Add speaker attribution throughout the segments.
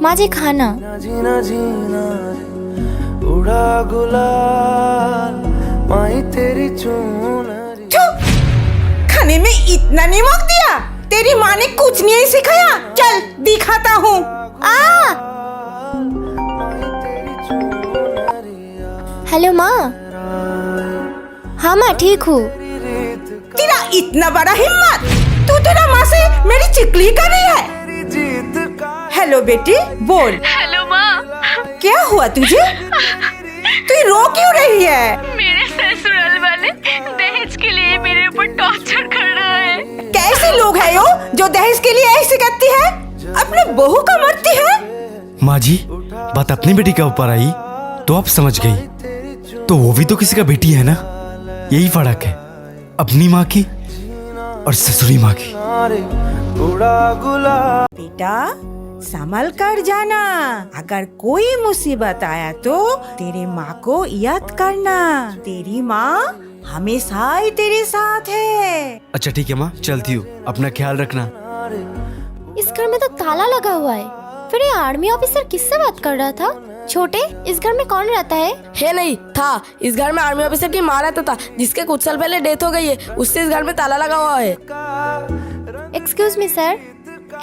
Speaker 1: माझे खाना।
Speaker 2: जीना जीना रे उड़ा गुलाल माही तेरी चुनरी।
Speaker 3: खाने में इतना नमक दिया? तेरी माँ ने कुछ नहीं सिखाया। चल दिखाता हूँ।
Speaker 1: हेलो माँ। हाँ माँ ठीक हूँ।
Speaker 3: तेरा इतना बड़ा हिम्मत, तू तेरा माँ से मेरी चिकली कर रही है। हेलो बेटी, बोल।
Speaker 4: हेलो माँ।
Speaker 3: क्या हुआ तुझे? तू रो क्यों रही है?
Speaker 4: मेरे ससुराल वाले दहेज के लिए मेरे ऊपर टॉर्चर कर रहा है।
Speaker 3: कैसे लोग हैं यो जो दहेज के लिए ऐसे करती है? अपने बहू का मरती है।
Speaker 5: माँ जी, बात अपनी बेटी के ऊपर आई तो आप समझ गई, तो वो भी तो किसी का बेटी है ना। यही फर्क है अपनी माँ की और ससुरी माँ की।
Speaker 3: बेटा संभल कर जाना, अगर कोई मुसीबत आया तो तेरे माँ को याद करना। तेरी माँ हमेशा ही तेरे साथ है।
Speaker 5: अच्छा ठीक है माँ, चलती हूँ, अपना ख्याल रखना।
Speaker 1: इस घर में तो ताला लगा हुआ है। फिर ये आर्मी ऑफिसर किससे बात कर रहा था? छोटे, इस घर में कौन रहता है?
Speaker 6: नहीं था, इस घर में आर्मी ऑफिसर की माँ रहता था, जिसके कुछ साल पहले डेथ हो गई है। उससे इस घर में ताला लगा हुआ है।
Speaker 1: Excuse me sir,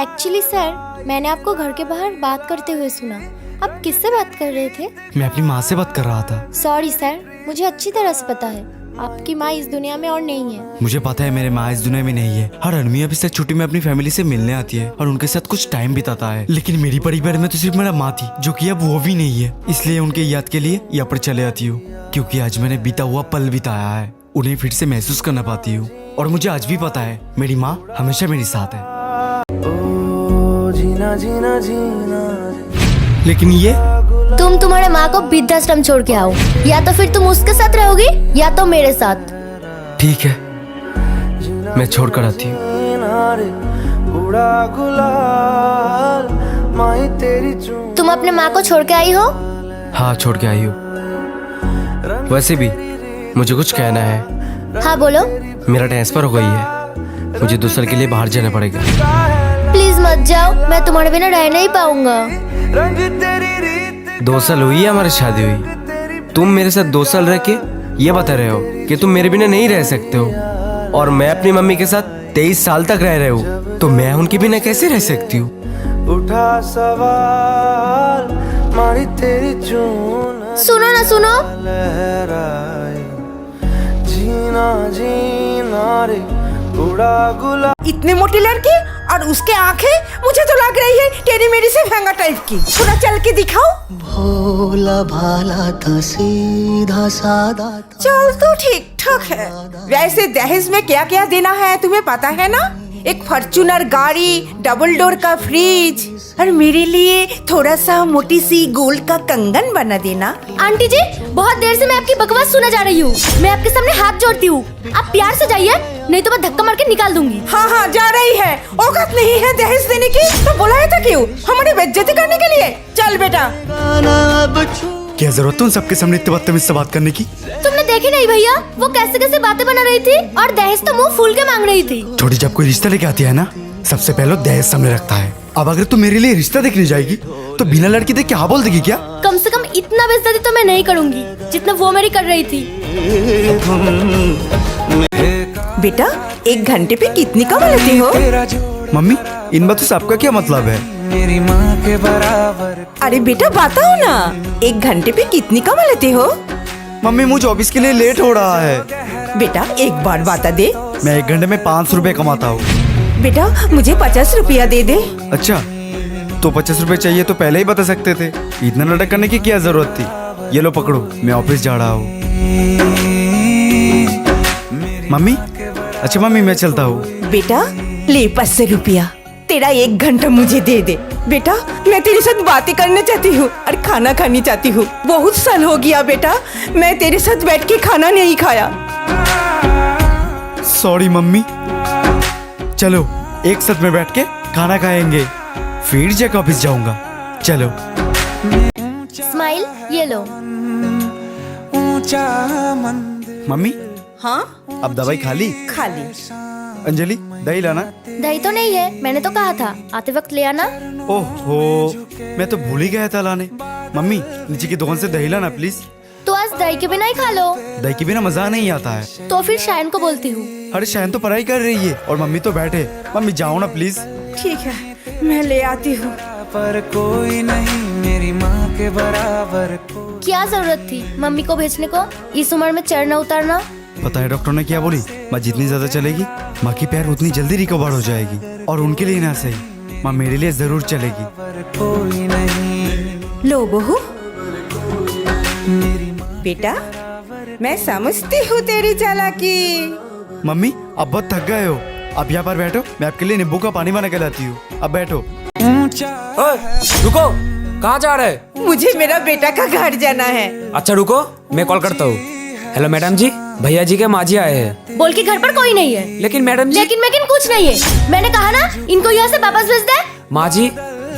Speaker 1: actually sir मैंने आपको घर के बाहर बात करते हुए सुना। आप किससे बात कर रहे थे?
Speaker 5: मैं अपनी माँ से बात कर रहा था।
Speaker 1: सॉरी सर, मुझे अच्छी तरह से पता है आपकी माँ इस दुनिया में और नहीं है।
Speaker 5: मुझे पता है मेरे माँ इस दुनिया में नहीं है। हर आर्मी ऑफिसर छुट्टी में अपनी फैमिली से मिलने आती है और उनके साथ कुछ टाइम बिताता है, लेकिन मेरी परिवार में तो सिर्फ मेरा माँ थी, जो कि अब वो भी नहीं है। इसलिए उनके याद के लिए यहाँ पर चले आती हूँ, क्योंकि आज मैंने बीता हुआ पल बिताया है, उन्हें फिर से महसूस करना पाती हूँ। और मुझे आज भी पता है मेरी माँ हमेशा मेरे साथ है।
Speaker 2: जीना जीना जीना
Speaker 5: लेकिन ये
Speaker 1: तुम तुम्हारे माँ को वृद्धाश्रम छोड़ के आओ, या तो फिर तुम उसके साथ रहोगी या तो मेरे साथ।
Speaker 5: ठीक है, मैं छोड़ कर आती हूँ।
Speaker 2: उड़ा गुलाल माही तेरी चुनरी।
Speaker 1: तुम अपने माँ को छोड़ के आई हो?
Speaker 5: हाँ छोड़ के आई हूँ। वैसे भी मुझे कुछ कहना है।
Speaker 1: हाँ बोलो।
Speaker 5: मेरा ट्रांसफर हो गई है, मुझे 2 साल के लिए बाहर जाना पड़ेगा।
Speaker 1: प्लीज मत जाओ, मैं तुम्हारे बिना रह नहीं पाऊंगा।
Speaker 5: 2 साल हुई है हमारी शादी हुई, तुम मेरे साथ 2 साल रह के ये बता रहे हो कि तुम मेरे बिना नहीं रह सकते हो, और मैं अपनी मम्मी के साथ 23 साल तक रह रहे हूँ, तो मैं उनके बिना कैसे रह सकती हूँ?
Speaker 2: उठा सवाल मारी तेरी चुनरी।
Speaker 1: सुनो ना सुनो।
Speaker 2: लहराए जीना जीना रे उड़ा गुलाल।
Speaker 3: इतनी मोटी लड़की और उसके आंखें, मुझे तो लग रही है टेढ़ी मेढ़ी से भैंगा टाइप की। थोड़ा चल के दिखाओ।
Speaker 7: भोला भाला था सीधा सादा था।
Speaker 3: चल तो ठीक ठाक है। वैसे दहेज में क्या क्या देना है तुम्हें पता है ना? एक फॉर्च्यूनर गाड़ी, डबल डोर का फ्रिज, और मेरे लिए थोड़ा सा मोटी सी गोल्ड का कंगन बना देना।
Speaker 1: आंटी जी, बहुत देर से मैं आपकी बकवास सुना जा रही हूँ। मैं आपके सामने हाथ जोड़ती हूँ, आप प्यार से जाइए, नहीं तो मैं धक्का मार के निकाल दूंगी।
Speaker 3: हाँ हाँ जा रही है। औकात नहीं है दहेज देने की तो बुलाया था क्यों? हमारी बेइज्जती करने के लिए? चल बेटा।
Speaker 5: क्या जरूरत है उन सबके सामने इतने बदतमीज से बात करने की?
Speaker 1: तुमने देखी नहीं भैया, वो कैसे कैसे बातें बना रही थी, और दहेज तो मुंह फूल के मांग रही थी।
Speaker 5: छोटी, जब कोई रिश्ता लेके आती है ना, सबसे पहले दहेज सामने रखता है। अब अगर तू मेरे लिए रिश्ता देखने जाएगी तो बिना लड़की देख के हाँ बोल देगी क्या?
Speaker 1: कम से कम इतना बेइज्जती तो मैं नहीं करूंगी जितना वो मेरी कर रही थी।
Speaker 3: बेटा 1 घंटे पे कितनी कमा लेती हो?
Speaker 5: मम्मी, इन बातों से आपका क्या मतलब है?
Speaker 2: मेरी माँ के बराबर।
Speaker 3: अरे बेटा बताओ ना, 1 घंटे पे कितनी कमा लेते हो?
Speaker 5: मम्मी, मुझे ऑफिस के लिए लेट हो रहा है।
Speaker 3: बेटा एक बार बता दे।
Speaker 5: मैं 1 घंटे में 500 रुपए कमाता हूँ।
Speaker 3: बेटा मुझे 50 रुपया दे दे।
Speaker 5: अच्छा, तो 50 रुपए चाहिए तो पहले ही बता सकते थे, इतना नाटक करने की क्या जरूरत थी? ये लो पकड़ो, मैं ऑफिस जा रहा हूँ। मम्मी, अच्छा मम्मी मैं चलता हूँ।
Speaker 3: बेटा ले 500 रुपया, तेरा 1 घंटा मुझे दे दे। बेटा मैं तेरे साथ बातें करना चाहती हूँ और खाना खानी चाहती हूँ। बहुत साल हो गया बेटा, मैं तेरे साथ बैठ के खाना नहीं खाया।
Speaker 5: सॉरी मम्मी, चलो एक साथ में बैठ के खाना खाएंगे, फिर जाकर ऑफिस जाऊंगा। चलो।
Speaker 1: स्माइल, ये लो।
Speaker 2: ऊंचा मंदिर।
Speaker 5: मम्मी,
Speaker 3: हाँ
Speaker 5: अब दवाई खा ली?
Speaker 3: खा ली।
Speaker 5: अंजलि दही लाना।
Speaker 1: दही तो नहीं है, मैंने तो कहा था आते वक्त ले आना।
Speaker 5: ओहो, मैं तो भूल ही गया था लाने। मम्मी नीचे की दुकान से दही लाना प्लीज।
Speaker 1: तो आज दही के बिना ही खा लो।
Speaker 5: दही के बिना मजा नहीं आता है।
Speaker 1: तो फिर शायन को बोलती हूँ।
Speaker 5: अरे शायन तो पढ़ाई कर रही है और मम्मी तो बैठे। मम्मी जाओ ना प्लीज।
Speaker 3: ठीक है, मैं ले आती हूँ।
Speaker 2: पर कोई नहीं मेरी माँ के बराबर कोई।
Speaker 1: क्या जरूरत थी मम्मी को भेजने को, इस उम्र में चढ़ना उतरना।
Speaker 5: पता है डॉक्टर ने क्या बोली? माँ जितनी ज्यादा चलेगी माँ की पैर उतनी जल्दी रिकवर हो जाएगी, और उनके लिए ना सही, माँ मेरे लिए जरूर चलेगी।
Speaker 2: कोई नहीं।
Speaker 3: लो बहू, बेटा मैं समझती हूँ तेरी चालाकी।
Speaker 5: मम्मी अब बहुत थक गए हो, अब यहाँ पर बैठो, मैं आपके लिए नींबू का पानी बना के लाती हूँ। अब बैठो।
Speaker 8: ओए, रुको, कहाँ जा रहे?
Speaker 3: मुझे मेरा बेटा का घर जाना है।
Speaker 8: अच्छा रुको, मैं कॉल करता हूँ। हेलो मैडम जी, भैया जी के माँ जी आए हैं।
Speaker 1: बोल के घर पर कोई नहीं है।
Speaker 8: लेकिन मैडम जी।
Speaker 1: लेकिन कुछ नहीं है। मैंने कहा ना इनको यहाँ से वापस भेज दे।
Speaker 8: माँ जी,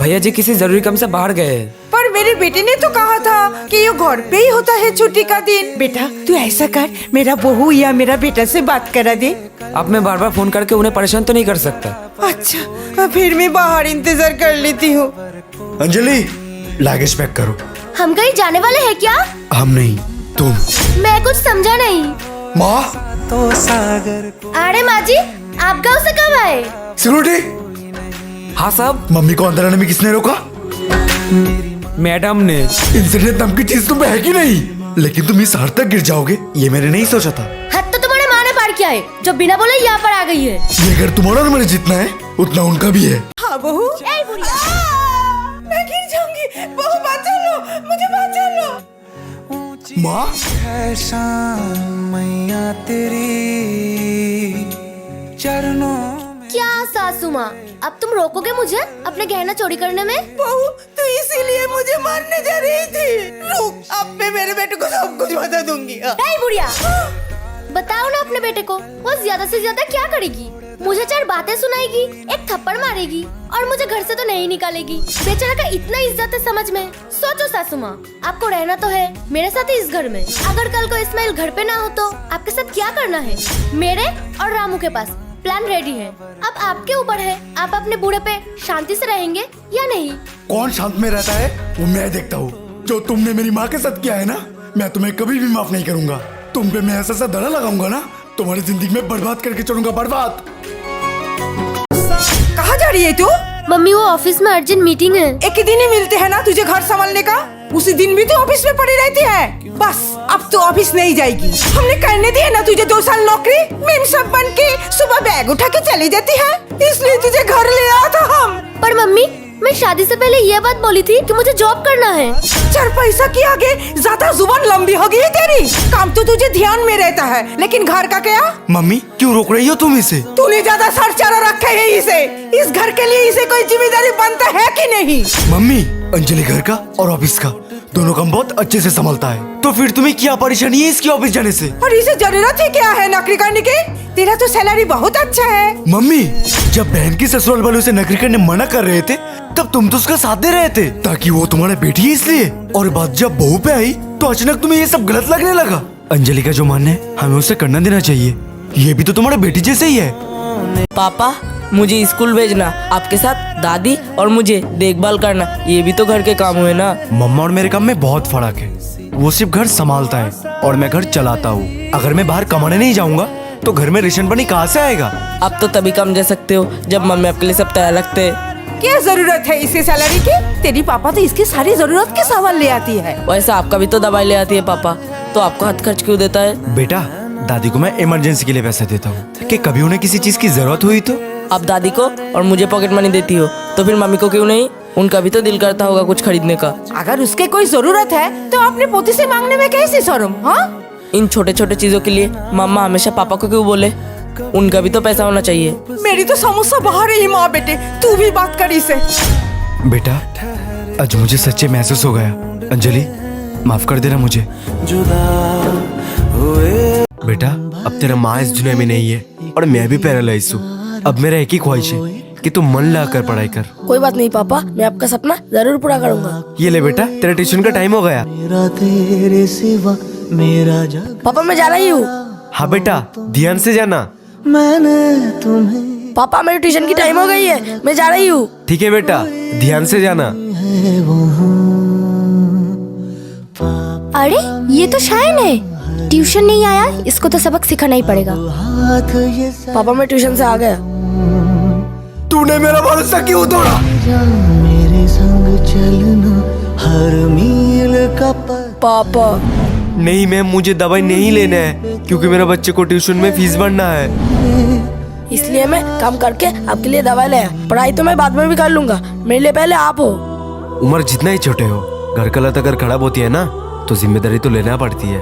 Speaker 8: भैया जी किसी जरूरी काम से बाहर गए हैं।
Speaker 3: पर मेरे बेटे ने तो कहा था कि ये घर पे ही होता है छुट्टी का दिन। बेटा तू ऐसा कर, मेरा बहू या मेरा बेटा से बात करा दे।
Speaker 8: अब मैं बार बार फोन करके उन्हें परेशान तो नहीं कर सकता।
Speaker 3: अच्छा, फिर मैं बाहर इंतजार कर लेती हूँ।
Speaker 5: अंजलि लगेज पैक करो।
Speaker 1: हम कहीं जाने वाले हैं क्या?
Speaker 5: हम नहीं, तुम।
Speaker 1: मैं कुछ समझा नहीं।
Speaker 5: माँ
Speaker 2: तो सागर को
Speaker 1: अरे माँ जी, आप गाँव से कब आए?
Speaker 5: सिक्योरिटी।
Speaker 8: हाँ साहब।
Speaker 5: मम्मी को अंदर आने में किसने रोका?
Speaker 8: मैडम ने।
Speaker 5: इंसिडेंट नाम की चीज तुम्हें है कि नहीं? लेकिन तुम इस हार तक गिर जाओगे ये मैंने नहीं सोचा था।
Speaker 1: हद तो तुम्हारे माँ ने पार किया है, जो बिना बोले यहाँ पर आ गई है।
Speaker 5: ये घर तुम्हारा और मेरे जितना है उतना उनका भी है।
Speaker 3: हाँ बहू। मैं गिर जाऊंगी। बहू बचा लो, मुझे बचा लो।
Speaker 5: माँ
Speaker 2: है शान मैया तेरी चरणों में।
Speaker 1: क्या सासू माँ, अब तुम रोकोगे मुझे अपने गहना चोरी करने में?
Speaker 3: बहू तो इसीलिए मुझे मारने जा रही थी। रुक, अब मैं मेरे बेटे को सब कुछ बता दूंगी।
Speaker 1: ए बुढ़िया, बताओ ना अपने बेटे को, वो ज्यादा से ज्यादा क्या करेगी? मुझे 4 बातें सुनाएगी, एक थप्पड़ मारेगी और मुझे घर से तो नहीं निकालेगी। बेचारा का इतना इज्जत है समझ में। सोचो सासू माँ, आपको रहना तो है मेरे साथ ही इस घर में। अगर कल को इस्माइल घर पे ना हो तो आपके साथ क्या करना है? मेरे और रामू के पास प्लान रेडी है। अब आपके ऊपर है, आप अपने बूढ़े पे शांति से रहेंगे या नहीं?
Speaker 5: कौन शांत में रहता है वो मैं देखता हूँ। जो तुमने मेरी माँ के साथ किया है ना, मैं तुम्हें कभी भी माफ नहीं करूंगा। तुम पे मैं ऐसा दड़ा लगाऊंगा ना, तुम्हारी जिंदगी में बर्बाद करके छोड़ूंगा, बर्बाद।
Speaker 3: कहाँ जा रही है तू?
Speaker 1: मम्मी वो ऑफिस में अर्जेंट मीटिंग है।
Speaker 3: एक ही दिन ही मिलते हैं ना तुझे घर संभालने का, उसी दिन भी तो ऑफिस में पड़ी रहती है। बस अब तो ऑफिस नहीं जाएगी। हमने करने दी है ना तुझे 2 साल नौकरी, मेम सब बन के सुबह बैग उठा के चली जाती है, इसलिए तुझे घर ले आया था हम।
Speaker 1: पर मम्मी, मैं शादी से पहले ये बात बोली थी कि मुझे जॉब करना है।
Speaker 3: 4 पैसा के आगे ज्यादा जुबान लंबी हो गई है तेरी। काम तो तुझे ध्यान में रहता है, लेकिन घर का क्या?
Speaker 5: मम्मी क्यों रोक रही हो तुम इसे?
Speaker 3: तूने ज्यादा सर चढ़ा रखा है इसे। इस घर के लिए इसे कोई जिम्मेदारी बनता है कि नहीं?
Speaker 5: मम्मी अंजलि घर का और ऑफिस का दोनों काम बहुत अच्छे से संभालता है, तो फिर तुम्हें क्या परेशानी है इसकी ऑफिस जाने से?
Speaker 3: और इसे जरूरत ही क्या है नौकरी करने की? तेरा तो सैलरी बहुत अच्छा है।
Speaker 5: मम्मी जब बहन की ससुराल वाले उसे नौकरी करने मना कर रहे थे तब तुम तो उसका साथ दे रहे थे ताकि वो तुम्हारा बेटी है इसलिए। और बात जब बहू पे आई तो अचानक तुम्हें ये सब गलत लगने लगा। अंजलि का जो मानना है हमें उसे करना देना चाहिए, ये भी तो तुम्हारा बेटी जैसे ही है।
Speaker 6: पापा मुझे स्कूल भेजना, आपके साथ दादी और मुझे देखभाल करना, ये भी तो घर के काम हुए ना।
Speaker 5: मम्मा और मेरे काम में बहुत फर्क है। वो सिर्फ घर संभालता है और मैं घर चलाता हूँ। अगर मैं बाहर कमाने नहीं जाऊंगा तो घर में रेशन पानी कहाँ से आएगा?
Speaker 6: आप तो तभी कम जा सकते हो जब मम्मी आपके लिए सब तैयार रखते हैं।
Speaker 3: क्या जरूरत है इसे सैलरी की? तेरी पापा तो इसकी सारी जरूरत के सामान ले आती है।
Speaker 6: वैसे आपका भी तो दवाई ले आती है पापा, तो आपको हाथ खर्च क्यों देता है?
Speaker 5: बेटा दादी को मैं इमरजेंसी के लिए पैसे देता हूँ कि कभी उन्हें किसी चीज की जरूरत हुई तो।
Speaker 6: आप दादी को और मुझे पॉकेट मनी देती हो, तो फिर मम्मी को क्यों नहीं? उनका भी तो दिल करता होगा कुछ खरीदने का।
Speaker 3: अगर उसके कोई जरूरत है तो अपने पोती से मांगने में कैसी शर्म? हाँ,
Speaker 6: इन छोटे छोटे चीजों के लिए मम्मा हमेशा पापा को क्यों बोले? उनका भी तो पैसा होना चाहिए।
Speaker 3: मेरी तो समस्या बाहर ही माँ बेटे, तू भी बात कर इसे।
Speaker 5: बेटा आज मुझे सच्चे महसूस हो गया। अंजलि माफ कर देना मुझे।
Speaker 2: जुदा हुए
Speaker 5: बेटा अब तेरा माँ इस दुनिया में नहीं है और मैं भी पैरालाइज हूँ। अब मेरा एक ही ख्वाहिश है कि तू मन लगा कर पढ़ाई कर।
Speaker 6: कोई बात नहीं पापा, मैं आपका सपना जरूर पूरा करूंगा।
Speaker 5: ये ले बेटा तेरा ट्यूशन का टाइम हो गया।
Speaker 7: मेरा तेरे सिवा मेरा जग।
Speaker 6: पापा मैं जा रही हूँ।
Speaker 5: हाँ बेटा ध्यान से जाना।
Speaker 7: मैंने तुम्हें
Speaker 6: पापा मेरी ट्यूशन की टाइम हो गई है, मैं जा रही हूँ।
Speaker 9: ठीक है बेटा, ध्यान से जाना।
Speaker 7: है वहाँ
Speaker 1: अरे ये तो शायन है, ट्यूशन नहीं आया, इसको तो सबक सिखाना ही पड़ेगा।
Speaker 7: हाथ ये
Speaker 6: पापा मैं ट्यूशन से आ गया।
Speaker 9: तूने मेरा भरोसा क्यों तोड़ा?
Speaker 7: जा मेरे संग चलना हर मील का
Speaker 6: पापा
Speaker 9: नहीं मैम, मुझे दवाई नहीं लेना है क्योंकि मेरे बच्चे को ट्यूशन में फीस भरना है।
Speaker 6: इसलिए मैं काम करके आपके लिए दवाई ले आया। पढ़ाई तो मैं बाद में भी कर लूंगा, मेरे लिए पहले आप हो।
Speaker 9: उम्र जितना ही छोटे हो, घर का लत अगर खराब होती है ना तो जिम्मेदारी तो लेना पड़ती है।